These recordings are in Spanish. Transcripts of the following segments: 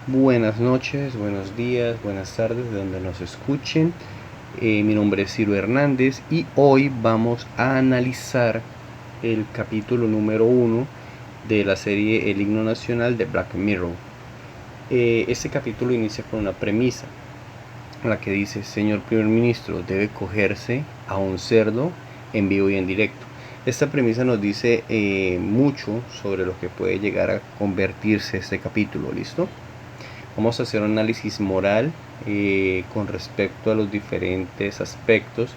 Buenas noches, buenos días, buenas tardes, de donde nos escuchen. Mi nombre es Ciro Hernández y hoy vamos a analizar el capítulo número 1 de la serie El Himno Nacional de Black Mirror. Este capítulo inicia con una premisa, en la que dice: señor primer ministro, debe cogerse a un cerdo en vivo y en directo. Esta premisa nos dice mucho sobre lo que puede llegar a convertirse este capítulo. ¿Listo? Vamos a hacer un análisis moral con respecto a los diferentes aspectos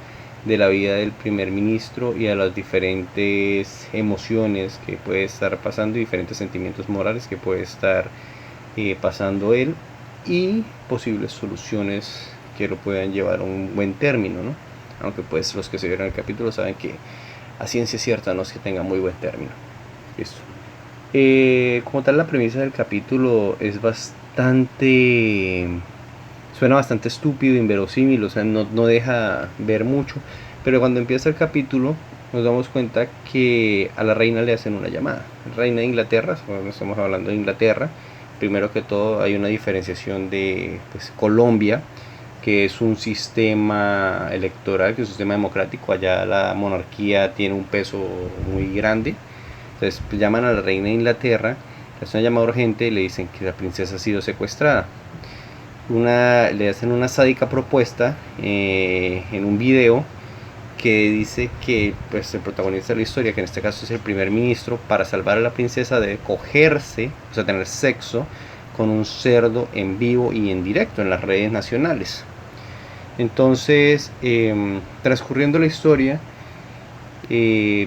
de la vida del primer ministro y a las diferentes emociones que puede estar pasando y diferentes sentimientos morales que puede estar pasando él, y posibles soluciones que lo puedan llevar a un buen término, ¿no? Aunque pues los que se vieron el capítulo saben que a ciencia cierta no es que tenga muy buen término. Listo. Como tal, la premisa del capítulo es bastante... suena bastante estúpido, inverosímil, o sea, no deja ver mucho. Pero cuando empieza el capítulo nos damos cuenta que a la reina le hacen una llamada. Reina de Inglaterra, estamos hablando de Inglaterra. Primero que todo hay una diferenciación de pues, Colombia, que es un sistema electoral, que es un sistema democrático. Allá la monarquía tiene un peso muy grande. Entonces pues, llaman a la reina de Inglaterra, le hacen una llamada urgente y le dicen que la princesa ha sido secuestrada. Le hacen una sádica propuesta en un video que dice que pues, el protagonista de la historia, que en este caso es el primer ministro, para salvar a la princesa debe cogerse, o sea, tener sexo con un cerdo en vivo y en directo en las redes nacionales. Entonces, transcurriendo la historia,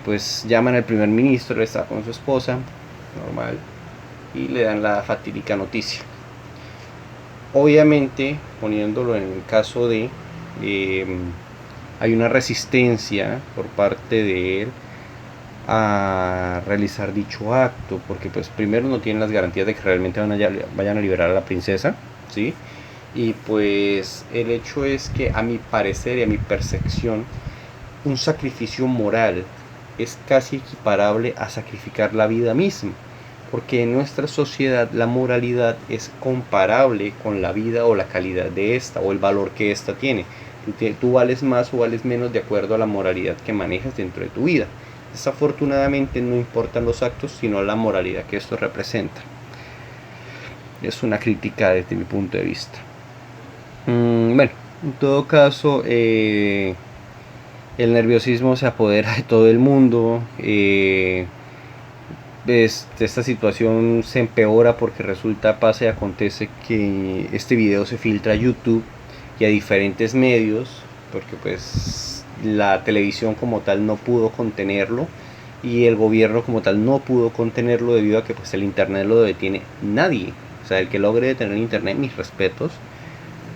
pues llaman al primer ministro, él está con su esposa, normal, y le dan la fatídica noticia. Obviamente, poniéndolo en el caso de hay una resistencia por parte de él a realizar dicho acto, porque pues primero no tienen las garantías de que realmente vayan a liberar a la princesa, ¿sí? Y pues el hecho es que, a mi parecer y a mi percepción, un sacrificio moral es casi equiparable a sacrificar la vida misma, porque en nuestra sociedad la moralidad es comparable con la vida o la calidad de esta o el valor que esta tiene. Tú vales más o vales menos de acuerdo a la moralidad que manejas dentro de tu vida. Desafortunadamente no importan los actos, sino la moralidad que esto representa. Es una crítica desde mi punto de vista. Bueno, en todo caso, el nerviosismo se apodera de todo el mundo. Esta situación se empeora porque resulta, pasa y acontece que este video se filtra a YouTube y a diferentes medios, porque pues la televisión como tal no pudo contenerlo y el gobierno como tal no pudo contenerlo, debido a que pues el internet lo detiene nadie. O sea, el que logre detener internet, mis respetos.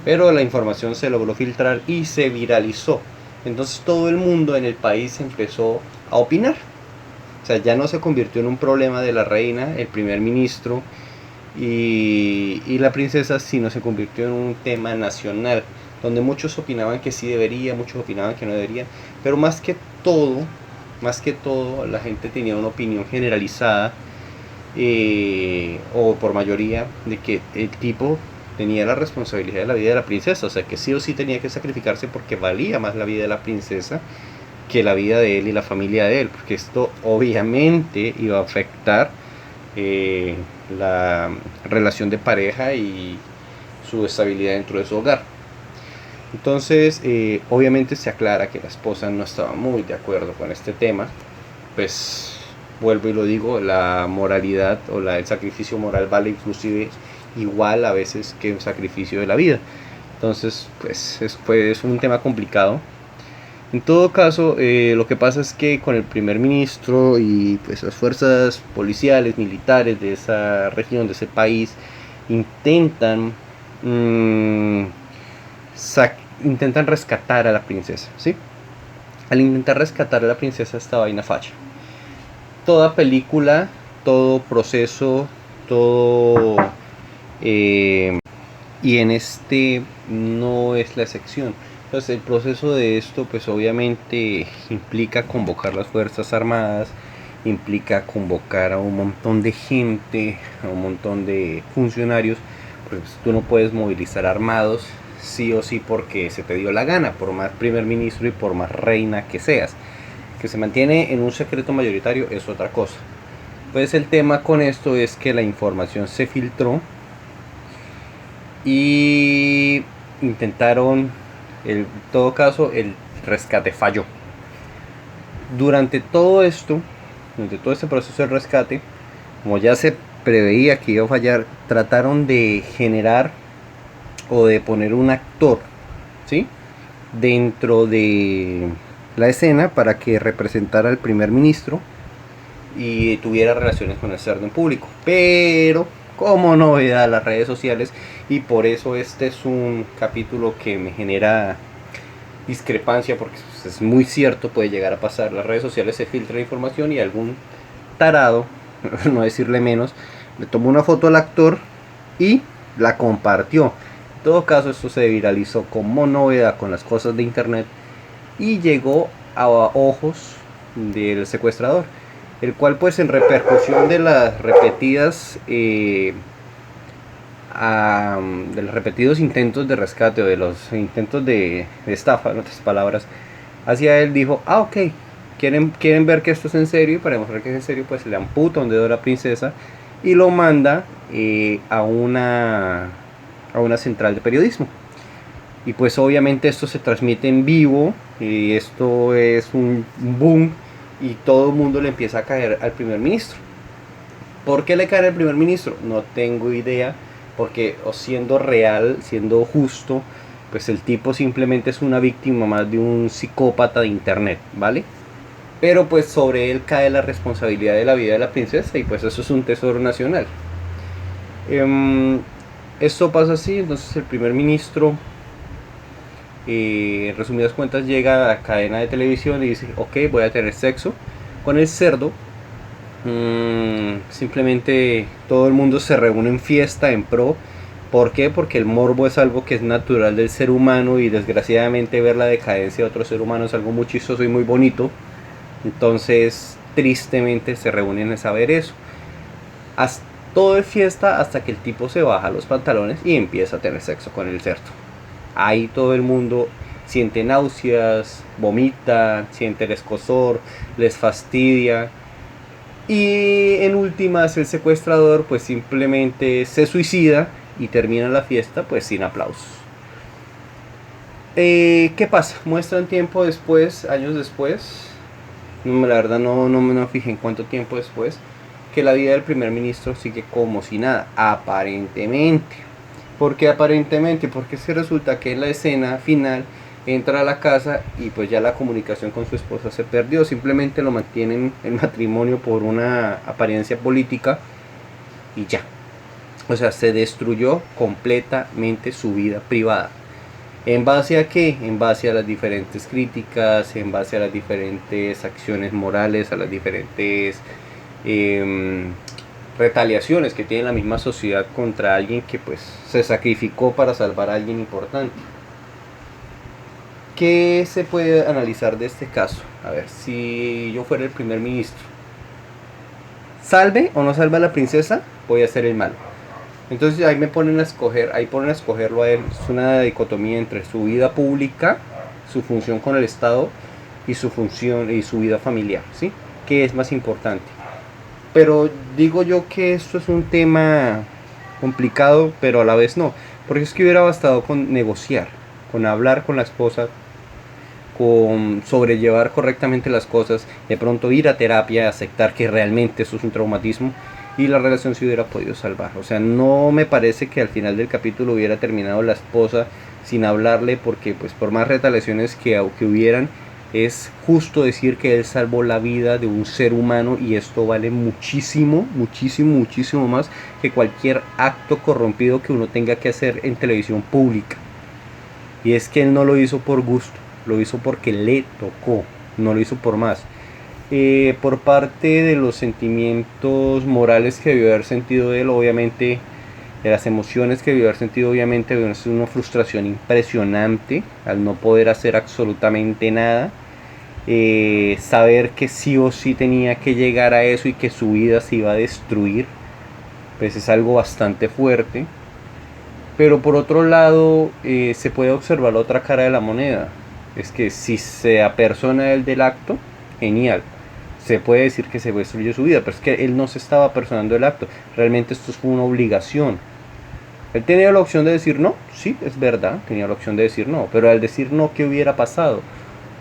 Pero la información se logró filtrar y se viralizó. Entonces todo el mundo en el país empezó a opinar. O sea, ya no se convirtió en un problema de la reina, el primer ministro y la princesa, sino se convirtió en un tema nacional, donde muchos opinaban que sí debería, muchos opinaban que no debería, pero más que todo, la gente tenía una opinión generalizada, o por mayoría, de que el tipo tenía la responsabilidad de la vida de la princesa, o sea, que sí o sí tenía que sacrificarse porque valía más la vida de la princesa que la vida de él y la familia de él, porque esto obviamente iba a afectar la relación de pareja y su estabilidad dentro de su hogar. Entonces, obviamente se aclara que la esposa no estaba muy de acuerdo con este tema. Pues vuelvo y lo digo, la moralidad o el sacrificio moral vale inclusive igual a veces que un sacrificio de la vida. Entonces, pues es un tema complicado. En todo caso, lo que pasa es que con el primer ministro y pues las fuerzas policiales, militares de esa región, de ese país, intentan mmm, intentan rescatar a la princesa, ¿sí? Al intentar rescatar a la princesa, esta vaina falla. Toda película, todo proceso, todo y en este no es la excepción. Entonces el proceso de esto pues obviamente implica convocar las Fuerzas Armadas, implica convocar a un montón de gente, a un montón de funcionarios Pues tú no puedes movilizar armados sí o sí porque se te dio la gana, por más primer ministro y por más reina que seas. Que se mantiene en un secreto mayoritario es otra cosa. Pues el tema con esto es que la información se filtró y intentaron, en todo caso, el rescate falló. Durante todo esto, durante todo este proceso de rescate, como ya se preveía que iba a fallar, trataron de generar o de poner un actor, ¿sí?, dentro de la escena para que representara al primer ministro y tuviera relaciones con el cerdo en público. Pero como novedad las redes sociales, y por eso este es un capítulo que me genera discrepancia, porque es muy cierto, puede llegar a pasar. Las redes sociales se filtra información y algún tarado, no decirle menos, le tomó una foto al actor y la compartió. En todo caso, esto se viralizó como novedad con las cosas de internet y llegó a ojos del secuestrador, el cual pues en repercusión de las repetidas de los repetidos intentos de rescate o de los intentos de estafa, en otras palabras, hacia él, dijo, ok, quieren ver que esto es en serio, y para demostrar que es en serio pues le amputa un dedo a la princesa y lo manda a una central de periodismo. Y pues obviamente esto se transmite en vivo y esto es un boom y todo el mundo le empieza a caer al primer ministro. ¿Por qué le cae al primer ministro? No tengo idea, porque siendo real, siendo justo, pues el tipo simplemente es una víctima más de un psicópata de internet, ¿vale? Pero pues sobre él cae la responsabilidad de la vida de la princesa y pues eso es un tesoro nacional. Esto pasa así, entonces el primer ministro, en resumidas cuentas, llega a la cadena de televisión y dice, ok, voy a tener sexo con el cerdo. Simplemente todo el mundo se reúne en fiesta, en pro. ¿Por qué? Porque el morbo es algo que es natural del ser humano y desgraciadamente ver la decadencia de otro ser humano es algo muy chistoso y muy bonito. Entonces tristemente se reúnen a saber eso. Todo es fiesta hasta que el tipo se baja los pantalones y empieza a tener sexo con el cerdo. Ahí todo el mundo siente náuseas, vomita, siente el escozor, les fastidia. Y en últimas el secuestrador pues simplemente se suicida y termina la fiesta pues sin aplausos. ¿Qué pasa? Muestran tiempo después, años después, la verdad no me fijé en cuánto tiempo después, que la vida del primer ministro sigue como si nada, aparentemente. ¿Por qué aparentemente? Porque se resulta que en la escena final entra a la casa y pues ya la comunicación con su esposa se perdió. Simplemente lo mantienen el matrimonio por una apariencia política y ya. O sea, se destruyó completamente su vida privada. ¿En base a qué? En base a las diferentes críticas, en base a las diferentes acciones morales, a las diferentes retaliaciones que tiene la misma sociedad contra alguien que pues se sacrificó para salvar a alguien importante. ¿Qué se puede analizar de este caso? A ver, si yo fuera el primer ministro, salve o no salve a la princesa, voy a ser el malo. Entonces ahí ponen a escogerlo a él. Es una dicotomía entre su vida pública, su función con el Estado y su función y su vida familiar, ¿sí? ¿Qué es más importante? Pero digo yo que esto es un tema complicado, pero a la vez no, porque es que hubiera bastado con negociar, con hablar con la esposa, con sobrellevar correctamente las cosas, de pronto ir a terapia, aceptar que realmente eso es un traumatismo y la relación se hubiera podido salvar. O sea, no me parece que al final del capítulo hubiera terminado la esposa sin hablarle, porque pues por más retaliaciones que hubieran, es justo decir que él salvó la vida de un ser humano y esto vale muchísimo, muchísimo, muchísimo más que cualquier acto corrompido que uno tenga que hacer en televisión pública. Y es que él no lo hizo por gusto, lo hizo porque le tocó, no lo hizo por más. Por parte de los sentimientos morales que debió haber sentido él, obviamente, de las emociones que debió haber sentido, obviamente, debió ser una frustración impresionante al no poder hacer absolutamente nada. Saber que sí o sí tenía que llegar a eso y que su vida se iba a destruir, pues es algo bastante fuerte. Pero por otro lado, se puede observar la otra cara de la moneda. Es que si se apersona él del acto, genial. Se puede decir que se destruye su vida, pero es que él no se estaba apersonando del acto. Realmente esto fue una obligación. Él tenía la opción de decir no, sí, es verdad, tenía la opción de decir no, pero al decir no, ¿qué hubiera pasado?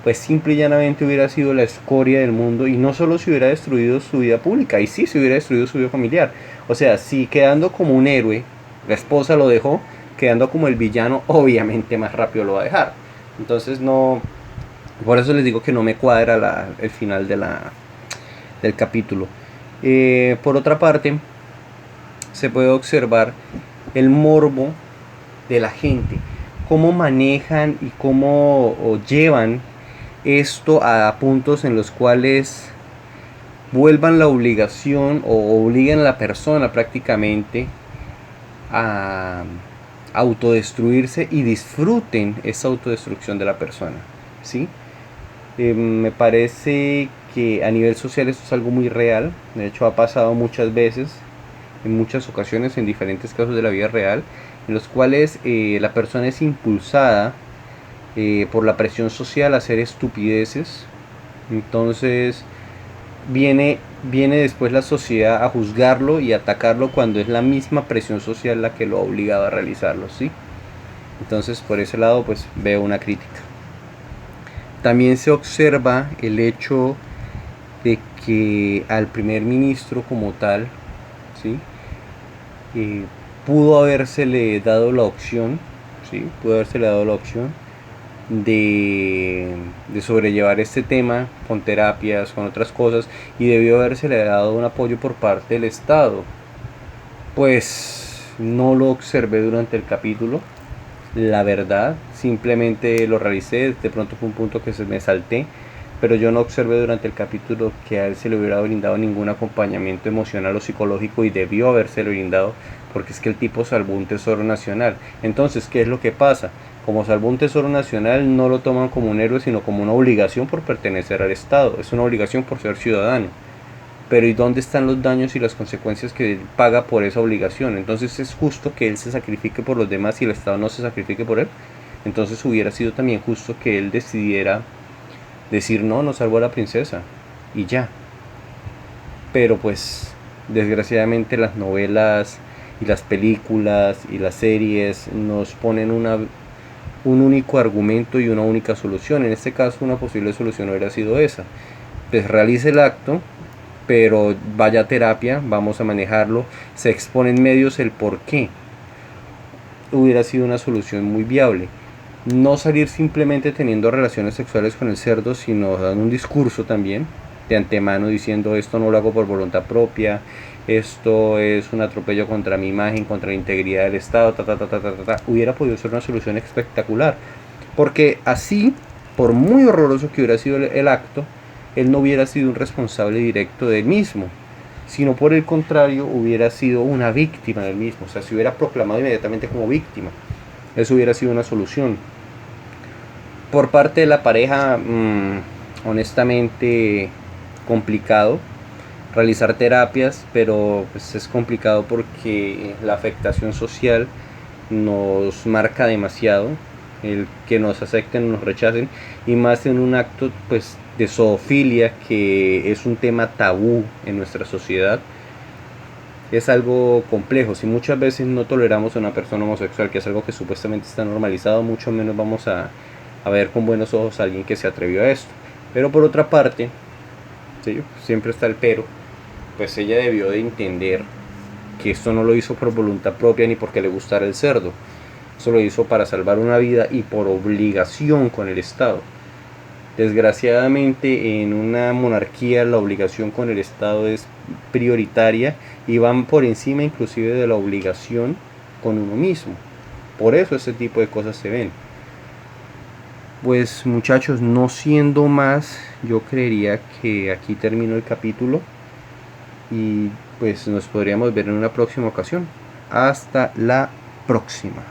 Pues simple y llanamente hubiera sido la escoria del mundo, y no solo se hubiera destruido su vida pública, y sí se hubiera destruido su vida familiar. O sea, si quedando como un héroe, la esposa lo dejó, quedando como el villano, obviamente más rápido lo va a dejar. Entonces no, por eso les digo que no me cuadra el final del capítulo. Por otra parte, se puede observar el morbo de la gente, cómo manejan y cómo llevan esto a puntos en los cuales vuelvan la obligación o obliguen a la persona prácticamente a autodestruirse y disfruten esa autodestrucción de la persona, ¿sí? Me parece que a nivel social esto es algo muy real. De hecho ha pasado muchas veces, en muchas ocasiones, en diferentes casos de la vida real, en los cuales la persona es impulsada por la presión social a hacer estupideces. Entonces viene después la sociedad a juzgarlo y atacarlo cuando es la misma presión social la que lo ha obligado a realizarlo, ¿sí? Entonces por ese lado pues veo una crítica. También se observa el hecho de que al primer ministro como tal, ¿sí? Pudo habérsele dado la opción, ¿sí? Pudo habérsele dado la opción de sobrellevar este tema con terapias, con otras cosas, y debió habérsele dado un apoyo por parte del Estado. Pues no lo observé durante el capítulo, la verdad, simplemente lo realicé, de pronto fue un punto que se me salté, pero yo no observé durante el capítulo que a él se le hubiera brindado ningún acompañamiento emocional o psicológico, y debió habérselo brindado, porque es que el tipo salvó un tesoro nacional. Entonces, ¿qué es lo que pasa? Como salvó un tesoro nacional, no lo toman como un héroe, sino como una obligación por pertenecer al Estado, es una obligación por ser ciudadano. Pero ¿y dónde están los daños y las consecuencias que él paga por esa obligación? Entonces, ¿es justo que él se sacrifique por los demás y el Estado no se sacrifique por él? Entonces hubiera sido también justo que él decidiera decir no, no salvó a la princesa y ya. Pero pues desgraciadamente las novelas y las películas y las series nos ponen un único argumento y una única solución. En este caso una posible solución hubiera sido esa: pues realice el acto, pero vaya a terapia, vamos a manejarlo, se expone en medios el por qué. Hubiera sido una solución muy viable. No salir simplemente teniendo relaciones sexuales con el cerdo, sino dando un discurso también de antemano diciendo esto no lo hago por voluntad propia, esto es un atropello contra mi imagen, contra la integridad del Estado, hubiera podido ser una solución espectacular, porque así, por muy horroroso que hubiera sido el acto, él no hubiera sido un responsable directo del mismo, sino por el contrario hubiera sido una víctima del mismo. O sea, se hubiera proclamado inmediatamente como víctima. Eso hubiera sido una solución. Por parte de la pareja, honestamente complicado realizar terapias, pero pues es complicado porque la afectación social nos marca demasiado, el que nos acepten o nos rechacen, y más en un acto pues de zoofilia, que es un tema tabú en nuestra sociedad. Es algo complejo. Si muchas veces no toleramos a una persona homosexual, que es algo que supuestamente está normalizado, mucho menos vamos a ver con buenos ojos a alguien que se atrevió a esto. Pero por otra parte, ¿sí? Siempre está el pero, pues ella debió de entender que esto no lo hizo por voluntad propia ni porque le gustara el cerdo. Eso lo hizo para salvar una vida y por obligación con el Estado. Desgraciadamente en una monarquía la obligación con el Estado es prioritaria y van por encima inclusive de la obligación con uno mismo. Por eso este tipo de cosas se ven. Pues muchachos, no siendo más, yo creería que aquí termino el capítulo y pues nos podríamos ver en una próxima ocasión. Hasta la próxima.